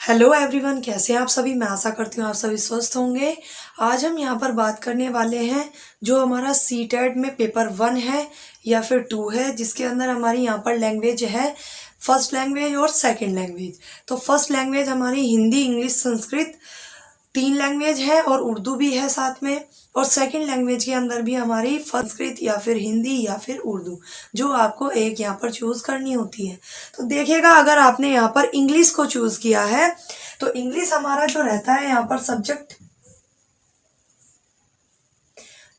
Hello everyone, कैसे हैं आप सभी। मैं आशा करती हूँ आप सभी स्वस्थ होंगे। आज हम यहाँ पर बात करने वाले हैं जो हमारा सीटेट में पेपर 1 है या फिर 2 है, जिसके अंदर हमारी यहाँ पर लैंग्वेज है फर्स्ट लैंग्वेज और सेकंड लैंग्वेज। तो फर्स्ट लैंग्वेज हमारी हिंदी, इंग्लिश, संस्कृत 3 लैंग्वेज है और उर्दू भी है साथ में। और सेकंड लैंग्वेज के अंदर भी हमारी संस्कृत या फिर हिंदी या फिर उर्दू, जो आपको एक यहाँ पर चूज़ करनी होती है। तो देखिएगा, अगर आपने यहाँ पर इंग्लिश को चूज़ किया है तो इंग्लिश हमारा जो रहता है यहाँ पर सब्जेक्ट,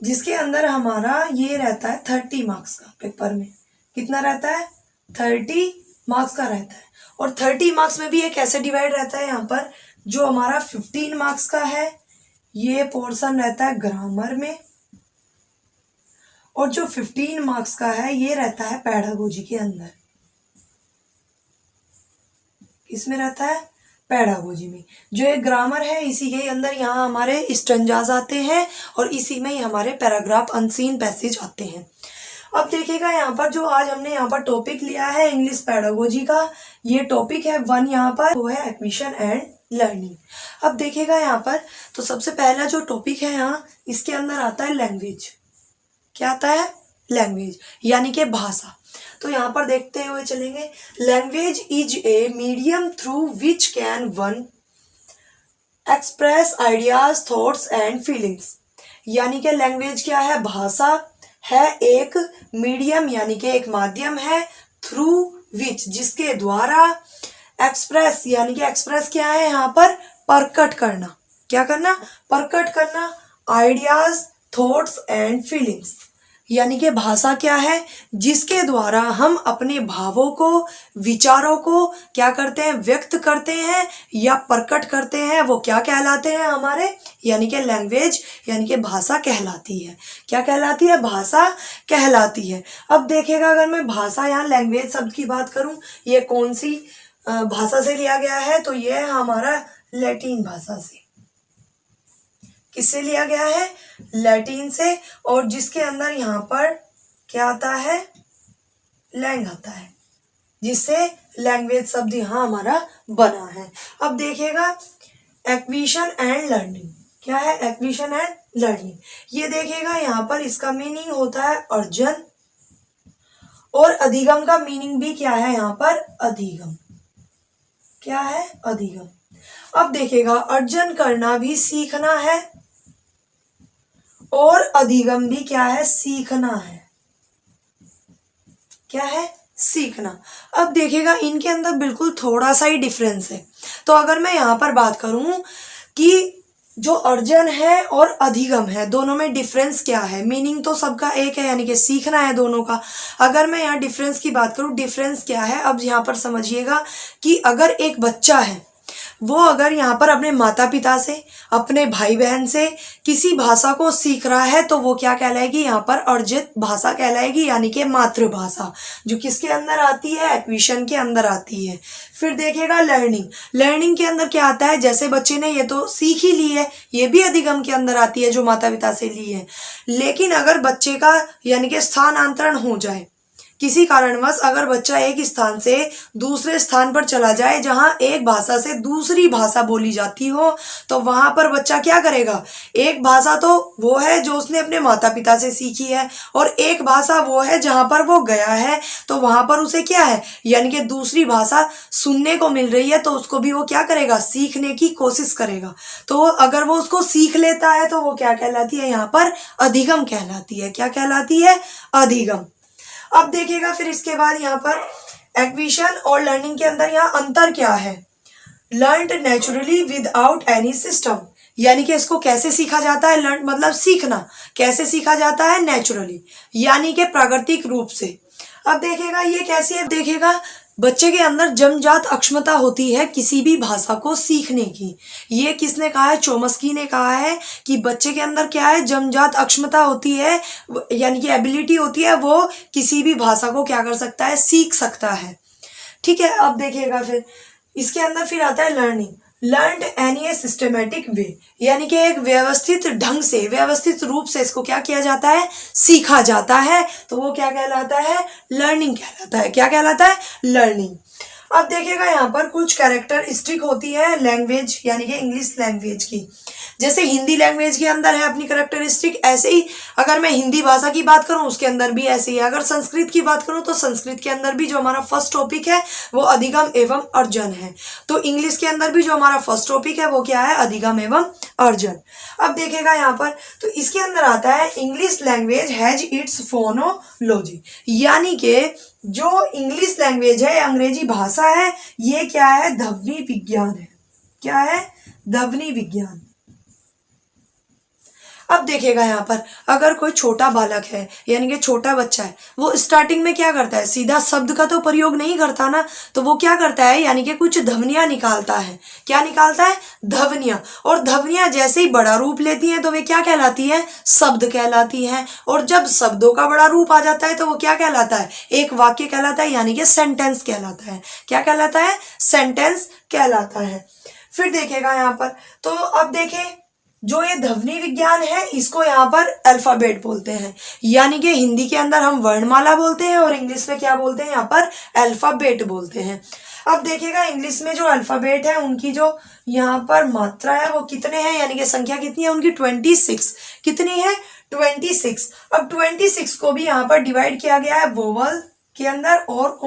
जिसके अंदर हमारा ये रहता है 30 मार्क्स का। पेपर में कितना रहता है? 30 मार्क्स का रहता है। और 30 मार्क्स में भी ये कैसे डिवाइड रहता है, यहाँ पर जो हमारा 15 मार्क्स का है ये पोर्शन रहता है ग्रामर में, और जो 15 मार्क्स का है ये रहता है पेडागोजी के अंदर। इसमें रहता है पेडागोजी में। जो एक ग्रामर है इसी के अंदर यहाँ हमारे स्टैंजास आते हैं और इसी में ही हमारे पैराग्राफ, अनसीन पैसेज आते हैं। अब देखिएगा, यहाँ पर जो आज हमने यहाँ पर टॉपिक लिया है इंग्लिश पेडागोजी का, ये टॉपिक है 1 यहाँ पर, वो है एक्विजिशन एंड लर्निंग। अब देखिएगा यहाँ पर, तो सबसे पहला जो टॉपिक है यहाँ, इसके अंदर आता है लैंग्वेज। क्या आता है? लैंग्वेज, यानी कि भाषा। तो यहाँ पर देखते हुए चलेंगे। Language is a medium through which can one express ideas, thoughts and feelings. यानी कि लैंग्वेज क्या है? भाषा है एक मीडियम, यानी कि एक माध्यम है, थ्रू विच, जिसके द्वारा एक्सप्रेस, यानी कि एक्सप्रेस क्या है यहाँ पर? प्रकट करना। क्या करना? प्रकट करना आइडियाज, थॉट्स एंड फीलिंग्स। यानी कि भाषा क्या है? जिसके द्वारा हम अपने भावों को, विचारों को क्या करते हैं? व्यक्त करते हैं या प्रकट करते हैं। वो क्या कहलाते हैं हमारे? यानी कि लैंग्वेज, यानी कि भाषा कहलाती है। क्या कहलाती है? भाषा कहलाती है। अब देखिएगा, अगर मैं भाषा, यहाँ लैंग्वेज शब्द की बात करूं, ये कौन सी भाषा से लिया गया है? तो ये है हमारा लैटिन भाषा से। किससे लिया गया है? लैटिन से। और जिसके अंदर यहाँ पर क्या आता है? लैंग आता है, जिससे लैंग्वेज शब्द यहाँ हमारा बना है। अब देखिएगा, एक्विजिशन एंड लर्निंग। क्या है? Acquisition and learning. ये देखिएगा, यहाँ पर इसका मीनिंग होता है अर्जन, और अधिगम का मीनिंग भी क्या है यहाँ पर? अधिगम। क्या है? अधिगम। अब देखिएगा, अर्जन करना भी सीखना है और अधिगम भी क्या है? सीखना है। क्या है? सीखना। अब देखिएगा, इनके अंदर बिल्कुल थोड़ा सा ही डिफरेंस है। तो अगर मैं यहाँ पर बात करूं कि जो अर्जन है और अधिगम है, दोनों में डिफरेंस क्या है? मीनिंग तो सबका एक है, यानी कि सीखना है दोनों का। अगर मैं यहाँ डिफरेंस की बात करूँ, डिफरेंस क्या है? अब यहाँ पर समझिएगा कि अगर एक बच्चा है, वो अगर यहाँ पर अपने माता पिता से, अपने भाई बहन से किसी भाषा को सीख रहा है, तो वो क्या कहलाएगी? यहाँ पर अर्जित भाषा कहलाएगी, यानी कि मातृभाषा, जो किसके अंदर आती है? एक्विजिशन के अंदर आती है। फिर देखिएगा लर्निंग। लर्निंग के अंदर क्या आता है? जैसे बच्चे ने ये तो सीख ही ली है, ये भी अधिगम के अंदर आती है, जो माता पिता से ली है। लेकिन अगर बच्चे का यानी कि स्थानांतरण हो जाए, किसी कारणवश अगर बच्चा एक स्थान से दूसरे स्थान पर चला जाए जहां एक भाषा से दूसरी भाषा बोली जाती हो, तो वहां पर बच्चा क्या करेगा? एक भाषा तो वो है जो उसने अपने माता पिता से सीखी है, और एक भाषा वो है जहां पर वो गया है, तो वहां पर उसे क्या है? यानी कि दूसरी भाषा सुनने को मिल रही है, तो उसको भी वो क्या करेगा? सीखने की कोशिश करेगा। तो अगर वो उसको सीख लेता है तो वो क्या कहलाती है? यहाँ पर अधिगम कहलाती है। क्या कहलाती है? अधिगम। अब देखिएगा, फिर इसके बाद यहाँ पर एक्विजिशन और लर्निंग के अंदर यहाँ अंतर क्या है? Learned naturally without any system. यानी कि इसको कैसे सीखा जाता है? लर्न मतलब सीखना। कैसे सीखा जाता है? नेचुरली, यानी कि प्राकृतिक रूप से। अब देखिएगा, ये कैसे है? देखिएगा, बच्चे के अंदर जन्मजात अक्षमता होती है किसी भी भाषा को सीखने की। ये किसने कहा है? चोम्स्की ने कहा है कि बच्चे के अंदर क्या है? जन्मजात अक्षमता होती है, यानी कि एबिलिटी होती है, वो किसी भी भाषा को क्या कर सकता है? सीख सकता है। ठीक है। अब देखिएगा, फिर इसके अंदर फिर आता है learning. Learned any a systematic way, यानी कि एक व्यवस्थित ढंग से, व्यवस्थित रूप से इसको क्या किया जाता है? सीखा जाता है। तो वो क्या कहलाता है? लर्निंग कहलाता है। क्या कहलाता है? लर्निंग। अब देखिएगा यहाँ पर कुछ कैरेक्टरिस्टिक होती है लैंग्वेज यानी कि इंग्लिश लैंग्वेज की। जैसे हिंदी लैंग्वेज के अंदर है अपनी कैरेक्टरिस्टिक, ऐसे ही अगर मैं हिंदी भाषा की बात करूं उसके अंदर भी ऐसे ही है। अगर संस्कृत की बात करूं तो संस्कृत के अंदर भी जो हमारा फर्स्ट टॉपिक है वो अधिगम एवं अर्जन है। तो इंग्लिश के अंदर भी जो हमारा फर्स्ट टॉपिक है वो क्या है, अधिगम एवं अर्जन। अब देखेगा यहाँ पर तो इसके अंदर आता है English language has its phonology, यानी कि जो इंग्लिश लैंग्वेज है, अंग्रेजी भाषा है, ये क्या है, ध्वनि विज्ञान है। क्या है, ध्वनि विज्ञान। अब देखिएगा यहाँ पर अगर कोई छोटा बालक है यानी कि छोटा बच्चा है, वो स्टार्टिंग में क्या करता है, सीधा शब्द का तो प्रयोग नहीं करता ना, तो वो क्या करता है यानी कि कुछ ध्वनियां निकालता है। क्या निकालता है, ध्वनियां। और ध्वनियां जैसे ही बड़ा रूप लेती हैं तो वे क्या कहलाती है, शब्द कहलाती हैं। और जब शब्दों का बड़ा रूप आ जाता है तो वो क्या कहलाता है, एक वाक्य कहलाता है यानी कि सेंटेंस कहलाता है। क्या कहलाता है, सेंटेंस कहलाता है। फिर देखेगा यहाँ पर तो अब देखें जो ये ध्वनि विज्ञान है इसको यहाँ पर अल्फाबेट बोलते हैं, यानी कि हिंदी के अंदर हम वर्णमाला बोलते हैं और इंग्लिश में क्या बोलते हैं, यहाँ पर अल्फाबेट बोलते हैं। अब देखिएगा इंग्लिश में जो अल्फाबेट है उनकी जो यहाँ पर मात्रा है वो कितने हैं, यानी कि संख्या कितनी है उनकी, 26। कितनी है, 26। अब 26 को भी यहाँ पर डिवाइड किया गया है वोवल के अंदर और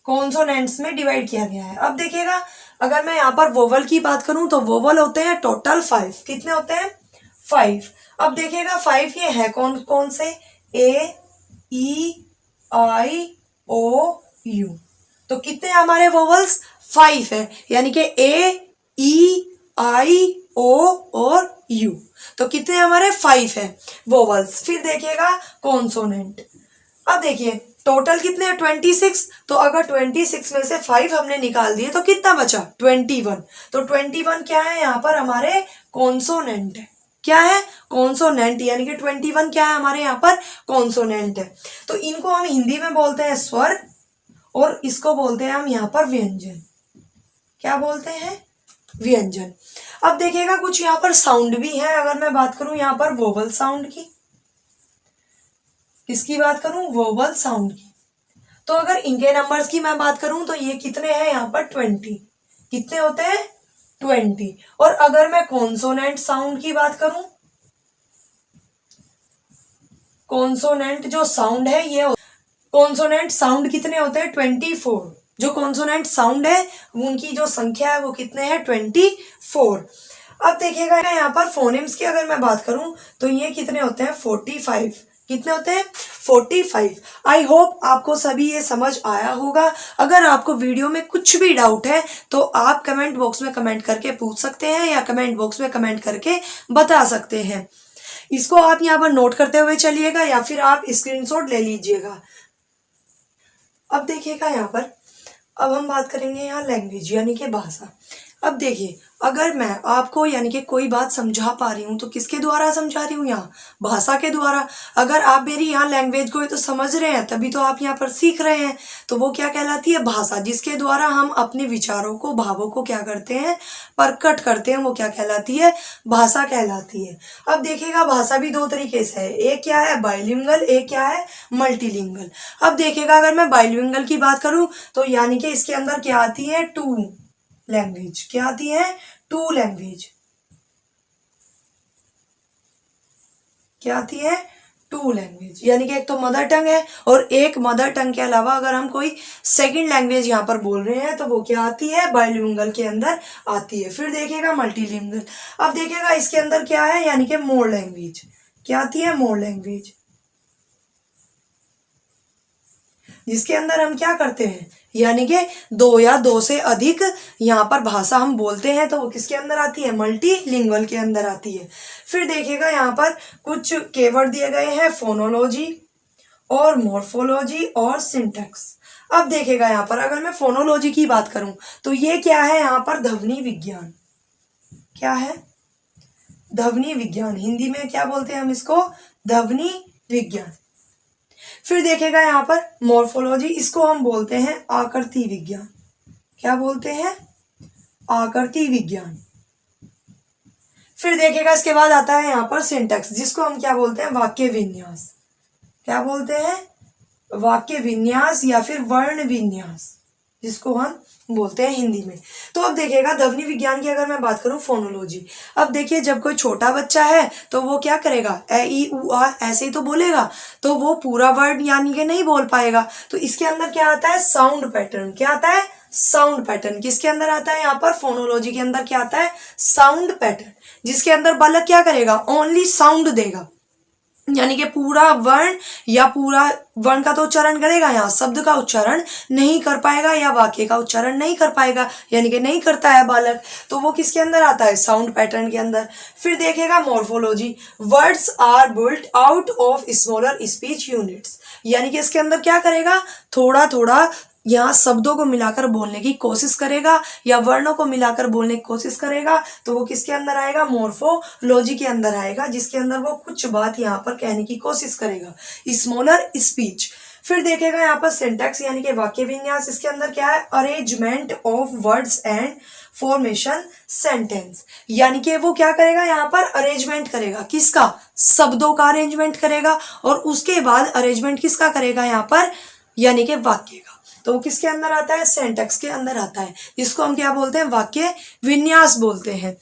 कॉन्सोनेंट्स में डिवाइड किया गया है। अब देखिएगा अगर मैं यहाँ पर वोवल की बात करूं तो वोवल होते हैं टोटल 5। कितने होते हैं, 5। अब देखिएगा 5 ये है कौन कौन से, ए ई आई ओ यू। तो कितने हमारे वोवल्स, 5 है, यानी कि ए ई आई ओ और यू। तो कितने हमारे 5 है वोवल्स। फिर देखिएगा कॉन्सोनेंट। अब देखिए टोटल कितने हैं, 26। तो अगर 26 में से 5 हमने निकाल दिए तो कितना बचा, 21। तो 21 क्या है यहाँ पर हमारे कॉन्सोनेंट है। क्या है, कॉन्सोनेंट, यानी कि 21 क्या है हमारे यहाँ पर, कॉन्सोनेंट है। तो इनको हम हिंदी में बोलते हैं स्वर और इसको बोलते हैं हम यहाँ पर व्यंजन। क्या बोलते हैं, व्यंजन। अब देखिएगा कुछ यहाँ पर साउंड भी है। अगर मैं बात करूं यहाँ पर वोवल साउंड की, किसकी बात करूं, वोवल साउंड की, तो अगर इनके नंबर्स की मैं बात करूं तो ये कितने हैं यहाँ पर, 20। कितने होते हैं, 20। और अगर मैं कॉन्सोनेंट साउंड की बात करूं, कॉन्सोनेंट जो साउंड है ये, कॉन्सोनेंट साउंड कितने होते हैं, 24। जो कॉन्सोनेंट साउंड है उनकी जो संख्या है वो कितने हैं, 24। अब देखिएगा यहाँ पर फोनेम्स की अगर मैं बात करूं तो ये कितने होते हैं, 45। कितने होते हैं, 45। आई होप आपको सभी ये समझ आया होगा। अगर आपको वीडियो में कुछ भी डाउट है तो आप कमेंट बॉक्स में कमेंट करके पूछ सकते हैं या कमेंट बॉक्स में कमेंट करके बता सकते हैं। इसको आप यहाँ पर नोट करते हुए चलिएगा या फिर आप स्क्रीनशॉट ले लीजिएगा। अब देखिएगा यहाँ पर अब हम बात करेंगे यहाँ लैंग्वेज यानी कि भाषा। अब देखिए अगर मैं आपको यानी कि कोई बात समझा पा रही हूँ तो किसके द्वारा समझा रही हूँ, यहाँ भाषा के द्वारा। अगर आप मेरी यहाँ लैंग्वेज को तो समझ रहे हैं तभी तो आप यहाँ पर सीख रहे हैं, तो वो क्या कहलाती है, भाषा। जिसके द्वारा हम अपने विचारों को, भावों को क्या करते हैं, प्रकट करते हैं, वो क्या कहलाती है, भाषा कहलाती है। अब देखिएगा भाषा भी दो तरीके से है, एक क्या है बाइलिंगुअल, एक क्या है मल्टीलिंगुअल। अब देखिएगा अगर मैं बाइलिंगुअल की बात करूँ तो यानी कि इसके अंदर क्या आती है, टू लैंग्वेज। क्या आती है, टू लैंग्वेज। क्या आती है, टू लैंग्वेज, यानी कि एक तो मदर टंग है और एक मदर टंग के अलावा अगर हम कोई सेकंड लैंग्वेज यहाँ पर बोल रहे हैं तो वो क्या आती है, बाइलिंगुअल के अंदर आती है। फिर देखिएगा मल्टीलिंगुअल। अब देखिएगा इसके अंदर क्या है, यानी कि मोर लैंग्वेज। क्या आती है, मोर लैंग्वेज, जिसके अंदर हम क्या करते हैं, यानी कि दो या दो से अधिक यहाँ पर भाषा हम बोलते हैं तो वो किसके अंदर आती है, मल्टीलिंगुअल के अंदर आती है। फिर देखिएगा यहाँ पर कुछ कीवर्ड दिए गए हैं, फोनोलॉजी और मॉर्फोलॉजी और सिंटैक्स। अब देखिएगा यहाँ पर अगर मैं फोनोलॉजी की बात करूं तो ये क्या है, यहाँ पर ध्वनि विज्ञान। क्या है, ध्वनि विज्ञान। हिंदी में क्या बोलते हैं हम इसको, ध्वनि विज्ञान। फिर देखेगा यहाँ पर मॉर्फोलॉजी, इसको हम बोलते हैं आकृति विज्ञान। क्या बोलते हैं, आकृति विज्ञान। फिर देखेगा इसके बाद आता है यहाँ पर सिंटैक्स, जिसको हम क्या बोलते हैं, वाक्य विन्यास। क्या बोलते हैं, वाक्य विन्यास या फिर वर्ण विन्यास, जिसको हम बोलते हैं हिंदी में। तो अब देखिएगा ध्वनि विज्ञान की अगर मैं बात करूं फोनोलॉजी, अब देखिए जब कोई छोटा बच्चा है तो वो क्या करेगा, ए ई उ आ ऐसे ही तो बोलेगा, तो वो पूरा वर्ड यानी कि नहीं बोल पाएगा। तो इसके अंदर क्या आता है, साउंड पैटर्न। क्या आता है, साउंड पैटर्न। किसके अंदर आता है, यहाँ पर फोनोलॉजी के अंदर क्या आता है, साउंड पैटर्न, जिसके अंदर बालक क्या करेगा, ओनली साउंड देगा, यानी कि पूरा वर्ण या पूरा वर्ण का तो उच्चारण करेगा, यहाँ शब्द का उच्चारण नहीं कर पाएगा या वाक्य का उच्चारण नहीं कर पाएगा, यानी कि नहीं करता है बालक। तो वो किसके अंदर आता है, साउंड पैटर्न के अंदर। फिर देखेगा morphology, words are built out of smaller speech units, यानी कि इसके अंदर क्या करेगा, थोड़ा थोड़ा यहाँ शब्दों को मिलाकर बोलने की कोशिश करेगा या वर्णों को मिलाकर बोलने की कोशिश करेगा। तो वो किसके अंदर आएगा, मॉर्फोलॉजी के अंदर आएगा, जिसके अंदर वो कुछ बात यहाँ पर कहने की कोशिश करेगा, स्मॉलर स्पीच। फिर देखेगा यहाँ पर सिंटैक्स यानी कि वाक्य विन्यास, इसके अंदर क्या है, arrangement of words and formation sentence, यानी कि वो क्या करेगा, यहाँ पर अरेंजमेंट करेगा, किसका, शब्दों का अरेंजमेंट करेगा, और उसके बाद अरेंजमेंट किसका करेगा यहाँ पर, यानी कि वाक्य का। तो वो किसके अंदर आता है, सिंटैक्स के अंदर आता है, जिसको हम क्या बोलते हैं, वाक्य विन्यास बोलते हैं।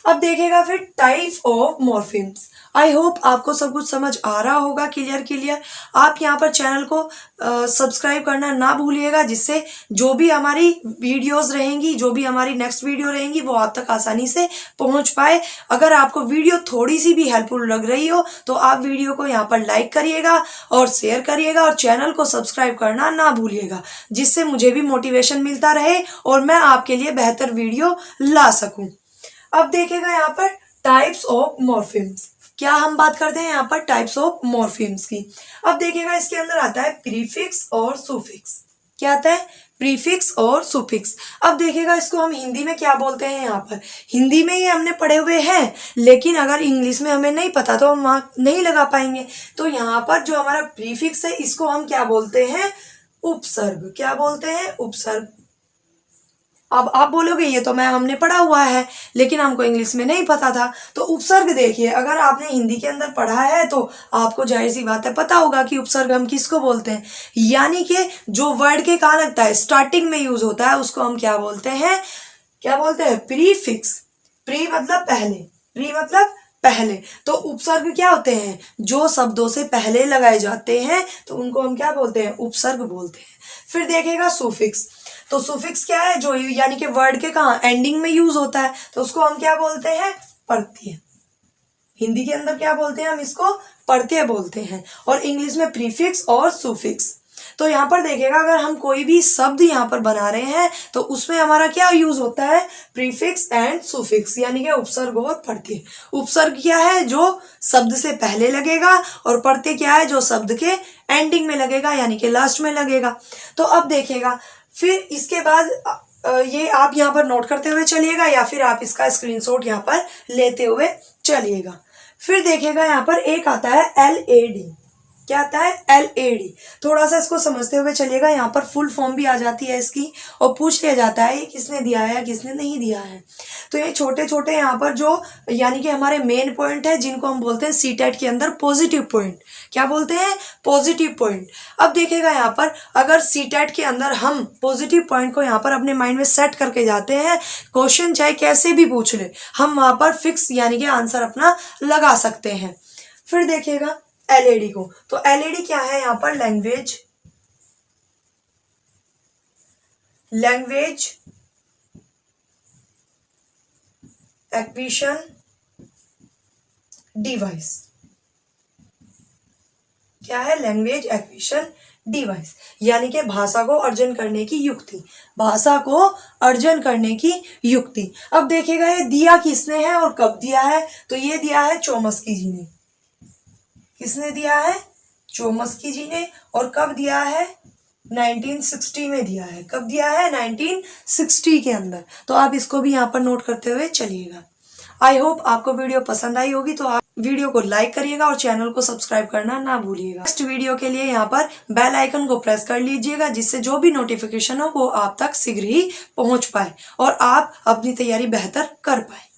अब देखेगा फिर टाइप ऑफ मॉर्फिम्स। आई होप आपको सब कुछ समझ आ रहा होगा, क्लियर। आप यहाँ पर चैनल को सब्सक्राइब करना ना भूलिएगा, जिससे जो भी हमारी वीडियोस रहेंगी, जो भी हमारी नेक्स्ट वीडियो रहेंगी, वो आप तक आसानी से पहुँच पाए। अगर आपको वीडियो थोड़ी सी भी हेल्पफुल लग रही हो तो आप वीडियो को यहाँ पर लाइक करिएगा और शेयर करिएगा और चैनल को सब्सक्राइब करना ना भूलिएगा, जिससे मुझे भी मोटिवेशन मिलता रहे और मैं आपके लिए बेहतर वीडियो ला सकूँ। अब देखेगा यहाँ पर टाइप्स ऑफ मॉर्फिम्स, क्या हम बात करते हैं यहाँ पर टाइप्स ऑफ मॉर्फिम्स की। अब देखिएगा इसके अंदर आता है प्रीफिक्स और सुफिक्स। क्या आता है, प्रीफिक्स और सुफिक्स। अब देखिएगा इसको हम हिंदी में क्या बोलते हैं, यहाँ पर हिंदी में ये हमने पढ़े हुए हैं, लेकिन अगर इंग्लिश में हमें नहीं पता तो हम वहाँ नहीं लगा पाएंगे। तो यहाँ पर जो हमारा प्रीफिक्स है इसको हम क्या बोलते हैं, उपसर्ग। क्या बोलते हैं, उपसर्ग। अब आप बोलोगे ये तो हमने पढ़ा हुआ है, लेकिन हमको इंग्लिश में नहीं पता था। तो उपसर्ग देखिए, अगर आपने हिंदी के अंदर पढ़ा है तो आपको जाहिर सी बात है पता होगा कि उपसर्ग हम किसको बोलते हैं, यानी कि जो वर्ड के कहाँ लगता है, स्टार्टिंग में यूज होता है, उसको हम क्या बोलते हैं, क्या बोलते हैं, प्रीफिक्स। प्री मतलब पहले, प्री मतलब पहले। तो उपसर्ग क्या होते हैं, जो शब्दों से पहले लगाए जाते हैं, तो उनको हम क्या बोलते हैं, उपसर्ग बोलते हैं। फिर देखेगा सुफिक्स। तो सुफिक्स क्या है, जो यानी कि वर्ड के कहाँ एंडिंग में यूज होता है, तो उसको हम क्या बोलते हैं, प्रत्यय। हिंदी के अंदर क्या बोलते हैं, हम इसको प्रत्यय बोलते हैं, और इंग्लिश में प्रीफिक्स और सुफिक्स। तो यहाँ पर देखिएगा अगर हम कोई भी शब्द यहाँ पर बना रहे हैं तो उसमें हमारा क्या यूज होता है, प्रीफिक्स एंड सुफिक्स, यानी कि उपसर्ग और प्रत्यय। उपसर्ग क्या है, जो शब्द से पहले लगेगा, और प्रत्यय क्या है, जो शब्द के एंडिंग में लगेगा, यानी कि लास्ट में लगेगा। तो अब देखिएगा फिर इसके बाद ये आप यहाँ पर नोट करते हुए चलिएगा, या फिर आप इसका स्क्रीनशॉट यहाँ पर लेते हुए चलिएगा। फिर देखिएगा यहाँ पर एक आता है LAD। क्या आता है, LAD। थोड़ा सा इसको समझते हुए चलिएगा, यहाँ पर फुल फॉर्म भी आ जाती है इसकी, और पूछ लिया जाता है ये किसने दिया है या किसने नहीं दिया है। तो ये छोटे छोटे यहाँ पर जो यानी कि हमारे मेन पॉइंट है, जिनको हम बोलते हैं सीटेट के अंदर पॉजिटिव पॉइंट। क्या बोलते हैं, पॉजिटिव पॉइंट। अब देखिएगा यहाँ पर अगर सीटेट के अंदर हम पॉजिटिव पॉइंट को यहाँ पर अपने माइंड में सेट करके जाते हैं, क्वेश्चन चाहे कैसे भी पूछ ले, हम वहाँ पर फिक्स यानी कि आंसर अपना लगा सकते हैं। फिर देखिएगा LAD को। तो LAD क्या है, यहाँ पर लैंग्वेज एक्विजिशन डिवाइस। क्या है, लैंग्वेज एक्विजिशन डिवाइस, यानी कि भाषा को अर्जन करने की युक्ति, भाषा को अर्जन करने की युक्ति। अब देखिएगा ये दिया किसने है और कब दिया है, तो ये दिया है चोम्स्की जी ने। किसने दिया है, चोम्स्की जी ने। और कब दिया है, 1960 में दिया है। कब दिया है, 1960 के अंदर। तो आप इसको भी यहाँ पर नोट करते हुए चलिएगा। आई होप आपको वीडियो पसंद आई होगी, तो आप वीडियो को लाइक करिएगा और चैनल को सब्सक्राइब करना ना भूलिएगा। नेक्स्ट वीडियो के लिए यहाँ पर बेल आइकन को प्रेस कर लीजिएगा, जिससे जो भी नोटिफिकेशन हो वो आप तक शीघ्र ही पहुंच पाए और आप अपनी तैयारी बेहतर कर पाए।